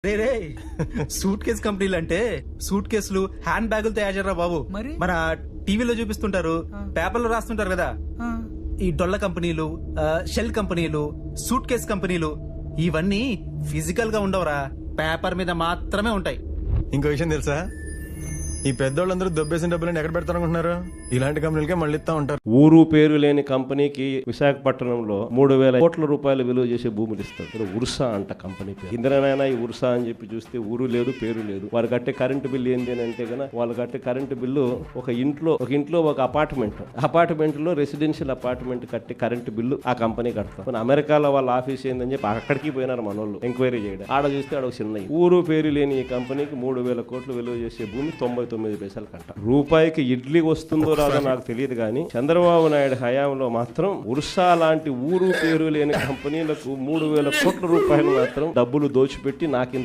రే రే suit case కంపెనీలు అంటే suit కేసులు హ్యాండ్ బ్యాగులు తయారు చేయరా బాబు. మరి? మన టీవీలో చూపిస్తుంటారు, పేపర్లో రాస్తుంటారు కదా. ఈ డొల్ల కంపెనీలు, షెల్ కంపెనీలు, సూట్ కేసు కంపెనీలు ఇవన్నీ ఫిజికల్ గా ఉండవురా, పేపర్ మీద మాత్రమే ఉంటాయి. ఇంకో విషయం తెలుసా, ఈ పెద్దోళ్ళందరూ దొబ్బేసిన డబ్బులను ఎక్కడ పెడతారనుకుంటున్నారు? ఇలాంటి కంపెనీలకే మళ్ళీ ఇస్తా ఉంటారు. ఊరు పేరు లేని కంపెనీకి విశాఖపట్నంలో 3,000 కోట్ల రూపాయలు విలువ చేసే భూములు ఇస్తారు. ఉర్సా అంట కంపెనీ పేరు. ఇంద్రనైనా ఈ ఉర్సా అని చెప్పి చూస్తే ఊరు లేదు, పేరు లేదు. వారు కట్టే కరెంటు బిల్లు ఏంటి అని అంటే కనుక వాళ్ళు కట్టే కరెంటు బిల్లు ఒక ఇంట్లో ఒక అపార్ట్మెంట్ లో రెసిడెన్షియల్ అపార్ట్మెంట్ కట్టే కరెంటు బిల్లు ఆ కంపెనీ కడతారు. మన అమెరికాలో వాళ్ళ ఆఫీస్ ఏందని చెప్పి అక్కడికి పోయినారు మన వాళ్ళు ఎంక్వైరీ చేయడం. ఆడ చూస్తే ఆడ చిన్న ఊరు పేరు లేని ఈ కంపెనీకి 3,000 కోట్లు విలువ చేసే భూమి 99 పైసలు కంట. రూపాయికి ఇడ్లీ వస్తుందో రాదో నాకు తెలియదు కానీ చంద్రబాబు నాయుడు హయాంలో మాత్రం ఉర్సా లాంటి ఊరు పేరు లేని కంపెనీలకు 3,000 కోట్ల రూపాయలు మాత్రం డబ్బులు దోచిపెట్టి నాకు